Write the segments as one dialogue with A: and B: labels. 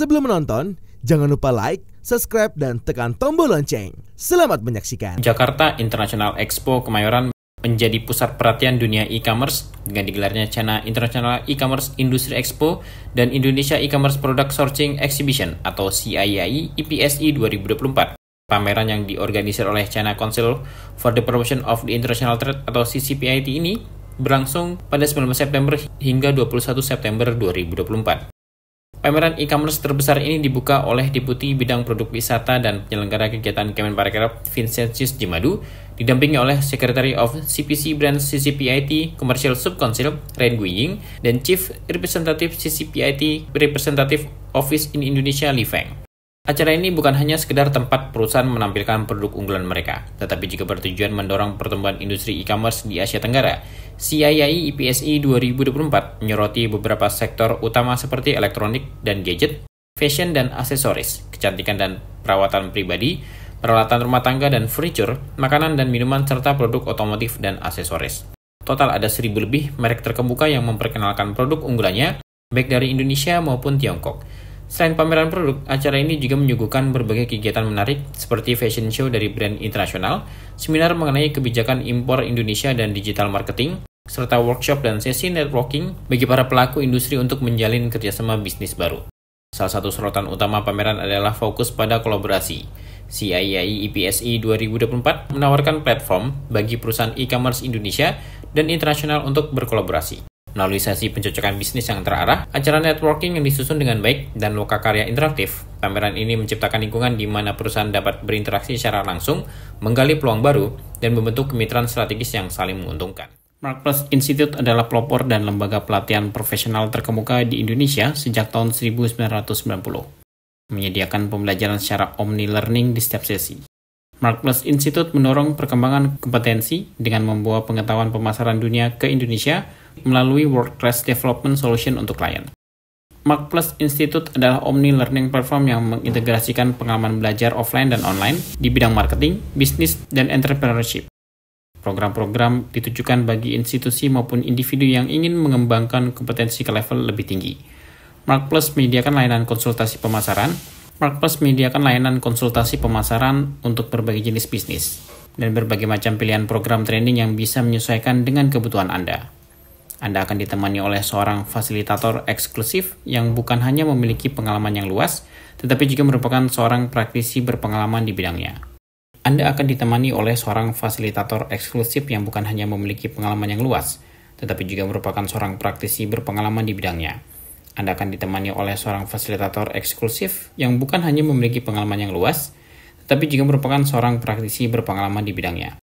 A: Sebelum menonton, jangan lupa like, subscribe, dan tekan tombol lonceng. Selamat menyaksikan.
B: Jakarta International Expo Kemayoran menjadi pusat perhatian dunia e-commerce dengan digelarnya China International E-commerce Industry Expo dan Indonesia E-commerce Product Sourcing Exhibition atau CIAI IPSI 2024. Pameran yang diorganisir oleh China Council for the Promotion of the International Trade atau CCPIT ini berlangsung pada 19 September hingga 21 September 2024. Pameran e-commerce terbesar ini dibuka oleh Deputi Bidang Produk Wisata dan Penyelenggara Kegiatan Kemenparekraf Vincentius Jimadu, didampingi oleh Secretary of CPC Brands CCPIT Commercial Sub-Council Ren Guiying dan Chief Representative CCPIT Representative Office in Indonesia Li Feng. Acara ini bukan hanya sekedar tempat perusahaan menampilkan produk unggulan mereka, tetapi juga bertujuan mendorong pertumbuhan industri e-commerce di Asia Tenggara. CIAI IPSI 2024 menyoroti beberapa sektor utama seperti elektronik dan gadget, fashion dan aksesoris, kecantikan dan perawatan pribadi, peralatan rumah tangga dan furniture, makanan dan minuman, serta produk otomotif dan aksesoris. Total ada 1.000 lebih merek terkemuka yang memperkenalkan produk unggulannya, baik dari Indonesia maupun Tiongkok. Selain pameran produk, acara ini juga menyuguhkan berbagai kegiatan menarik seperti fashion show dari brand internasional, seminar mengenai kebijakan impor Indonesia dan digital marketing, serta workshop dan sesi networking bagi para pelaku industri untuk menjalin kerjasama bisnis baru. Salah satu sorotan utama pameran adalah fokus pada kolaborasi. CIAI IPSI 2024 menawarkan platform bagi perusahaan e-commerce Indonesia dan internasional untuk berkolaborasi. Melalui sesi pencocokan bisnis yang terarah, acara networking yang disusun dengan baik, dan lokakarya interaktif, pameran ini menciptakan lingkungan di mana perusahaan dapat berinteraksi secara langsung, menggali peluang baru, dan membentuk kemitraan strategis yang saling menguntungkan. Marketplace Institute adalah pelopor dan lembaga pelatihan profesional terkemuka di Indonesia sejak tahun 1990, menyediakan pembelajaran secara omni-learning di setiap sesi. Marketplace Institute mendorong perkembangan kompetensi dengan membawa pengetahuan pemasaran dunia ke Indonesia melalui World-Class Development Solution untuk klien. Marketplace Institute adalah omni-learning platform yang mengintegrasikan pengalaman belajar offline dan online di bidang marketing, bisnis, dan entrepreneurship. Program-program ditujukan bagi institusi maupun individu yang ingin mengembangkan kompetensi ke level lebih tinggi. Marketplace menyediakan layanan konsultasi pemasaran. Marketplace menyediakan layanan konsultasi pemasaran untuk berbagai jenis bisnis dan berbagai macam pilihan program training yang bisa menyesuaikan dengan kebutuhan Anda. Anda akan ditemani oleh seorang fasilitator eksklusif yang bukan hanya memiliki pengalaman yang luas, tetapi juga merupakan seorang praktisi berpengalaman di bidangnya. Anda akan ditemani oleh seorang fasilitator eksklusif yang bukan hanya memiliki pengalaman yang luas, tetapi juga merupakan seorang praktisi berpengalaman di bidangnya. Anda akan ditemani oleh seorang fasilitator eksklusif yang bukan hanya memiliki pengalaman yang luas, tetapi juga merupakan seorang praktisi berpengalaman di bidangnya.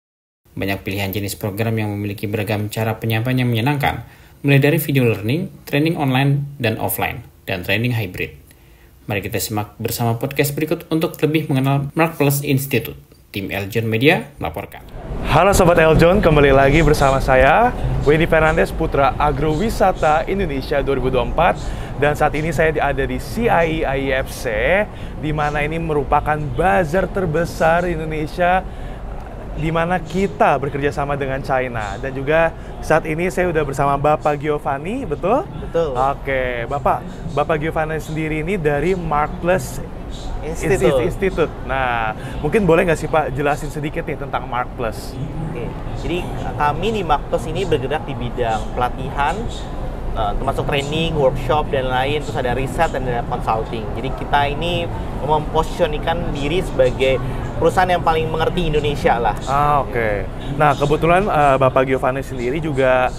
B: Banyak pilihan jenis program yang memiliki beragam cara penyampaian yang menyenangkan, mulai dari video learning, training online dan offline, dan training hybrid. Mari kita simak bersama podcast berikut untuk lebih mengenal Marketplace Institute. Tim Eljon Media melaporkan.
C: Halo Sobat Eljon, kembali lagi bersama saya, Wendy Fernandes, Putra Agrowisata Indonesia 2024. Dan saat ini saya ada di CIAI-IFC, di mana ini merupakan bazar terbesar Indonesia, di mana kita bekerja sama dengan China. Dan juga saat ini saya sudah bersama Bapak Giovanni, betul?
D: Betul.
C: Oke, Bapak Giovanni sendiri ini dari Marketplace Institute. Nah, mungkin boleh nggak sih Pak jelasin sedikit nih tentang Marketplace?
D: Oke, jadi kami di Marketplace ini bergerak di bidang pelatihan, termasuk training, workshop, dan lain. Terus ada riset dan ada consulting. Jadi kita ini memposisionikan diri sebagai perusahaan yang paling mengerti Indonesia lah.
C: Oke. Nah, kebetulan Bapak Giovanni sendiri juga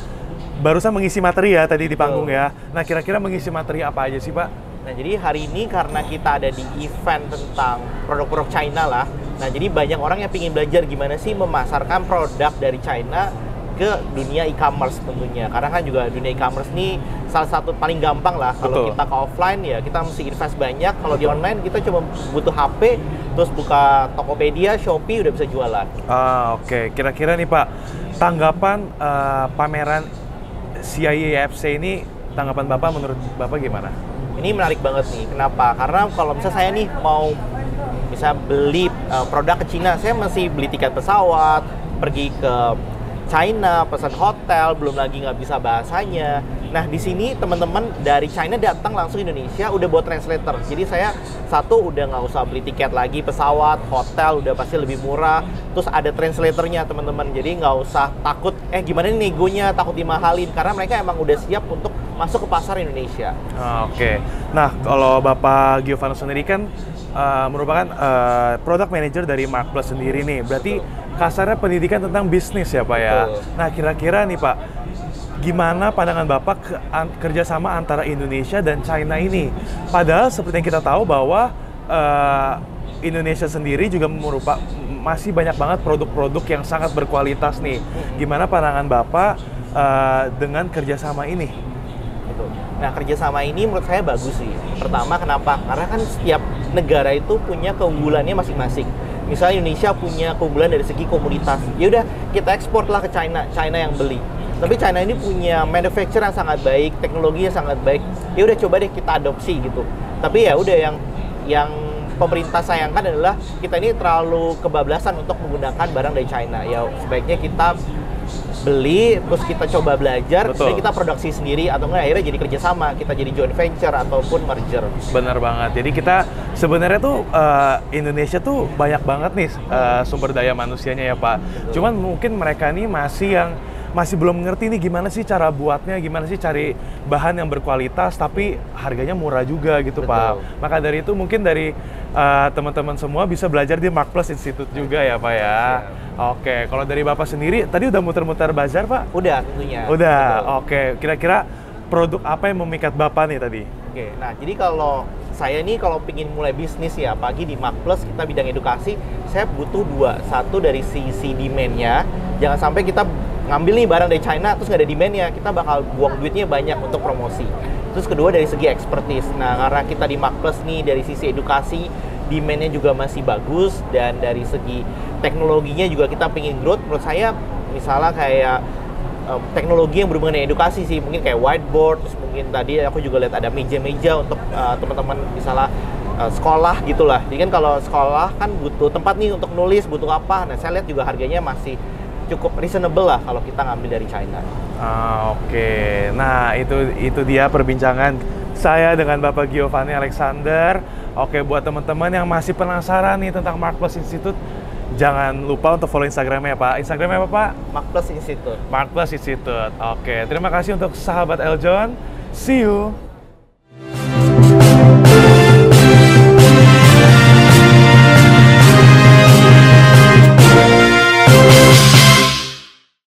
C: barusan mengisi materi ya tadi di panggung ya. Nah, kira-kira mengisi materi apa aja sih Pak?
D: Nah, jadi hari ini karena kita ada di event tentang produk-produk China lah. Nah, jadi banyak orang yang ingin belajar gimana sih memasarkan produk dari China ke dunia e-commerce tentunya. Karena kan juga dunia e-commerce ini salah satu paling gampang lah. Kalau kita ke offline ya kita mesti invest banyak. Kalau di online kita cuma butuh HP, terus buka Tokopedia, Shopee udah bisa jualan.
C: Oke. Kira-kira nih Pak, tanggapan pameran CIAI-IFC ini, tanggapan Bapak menurut Bapak gimana?
D: Ini menarik banget nih. Kenapa? Karena kalau misalnya saya nih mau bisa beli produk ke Cina, saya masih beli tiket pesawat, pergi ke China, pesan hotel, belum lagi nggak bisa bahasanya. Nah, di sini teman-teman dari China datang langsung Indonesia udah buat translator. Jadi saya udah nggak usah beli tiket lagi pesawat, hotel udah pasti lebih murah. Terus ada translatornya teman-teman. Jadi nggak usah takut gimana nih negonya, takut dimahalin karena mereka emang udah siap untuk masuk ke pasar Indonesia.
C: Oke. Nah, kalau Bapak Giovanni sendiri kan merupakan product manager dari Mark Plus sendiri nih. Berarti kasarnya pendidikan tentang bisnis ya Pak ya.
D: Betul.
C: Nah, kira-kira nih Pak, gimana pandangan Bapak kerjasama antara Indonesia dan China ini? Padahal seperti yang kita tahu bahwa Indonesia sendiri juga masih banyak banget produk-produk yang sangat berkualitas nih. Gimana pandangan Bapak dengan kerjasama ini?
D: Gitu. Nah, kerjasama ini menurut saya bagus sih. Pertama, kenapa? Karena kan setiap negara itu punya keunggulannya masing-masing. Misalnya Indonesia punya keunggulan dari segi komoditas. Ya udah, kita ekspor lah ke China, China yang beli. Tapi China ini punya manufacturer yang sangat baik, teknologi yang sangat baik. Ya udah coba deh kita adopsi gitu. Tapi ya udah yang pemerintah sayangkan adalah kita ini terlalu kebablasan untuk menggunakan barang dari China. Ya sebaiknya kita beli, terus kita coba belajar, dan kita produksi sendiri, atau enggak akhirnya jadi kerjasama, kita jadi joint venture ataupun merger.
C: Benar banget. Jadi kita sebenarnya tuh Indonesia tuh banyak banget nih sumber daya manusianya ya Pak.
D: Betul.
C: Cuman mungkin mereka ini masih belum mengerti nih gimana sih cara buatnya, gimana sih cari bahan yang berkualitas tapi harganya murah juga gitu. Betul. Pak. Maka dari itu mungkin dari teman-teman semua bisa belajar di Mark Plus Institute juga ya Pak ya. Yeah. Oke, kalau dari Bapak sendiri tadi udah muter-muter bazar Pak?
D: Udah tentunya.
C: Udah. Oke, kira-kira produk apa yang memikat Bapak nih tadi?
D: Oke, nah jadi kalau saya nih kalau pingin mulai bisnis ya, apalagi di Mark Plus kita bidang edukasi, saya butuh dua. Satu dari sisi demand-nya, jangan sampai kita ngambil nih barang dari China terus nggak ada demand-nya, kita bakal buang duitnya banyak untuk promosi. Terus kedua dari segi expertise. Nah, karena kita di Mark Plus nih dari sisi edukasi, demand-nya juga masih bagus, dan dari segi teknologinya juga kita pingin growth. Menurut saya misalnya kayak teknologi yang berhubungan dengan edukasi sih, mungkin kayak whiteboard, terus mungkin tadi aku juga lihat ada meja-meja untuk teman-teman misalnya sekolah gitulah. Jadi kan kalau sekolah kan butuh tempat nih untuk nulis, butuh apa. Nah, saya lihat juga harganya masih cukup reasonable lah kalau kita ngambil dari China.
C: Oke. Nah, itu dia perbincangan saya dengan Bapak Giovanni Alexander. Oke, buat teman-teman yang masih penasaran nih tentang Mark Plus Institute, jangan lupa untuk follow Instagramnya ya Pak. Instagramnya apa Pak?
D: Mark Plus Institute.
C: Mark Plus Institute. Oke, terima kasih untuk sahabat Eljon. See you.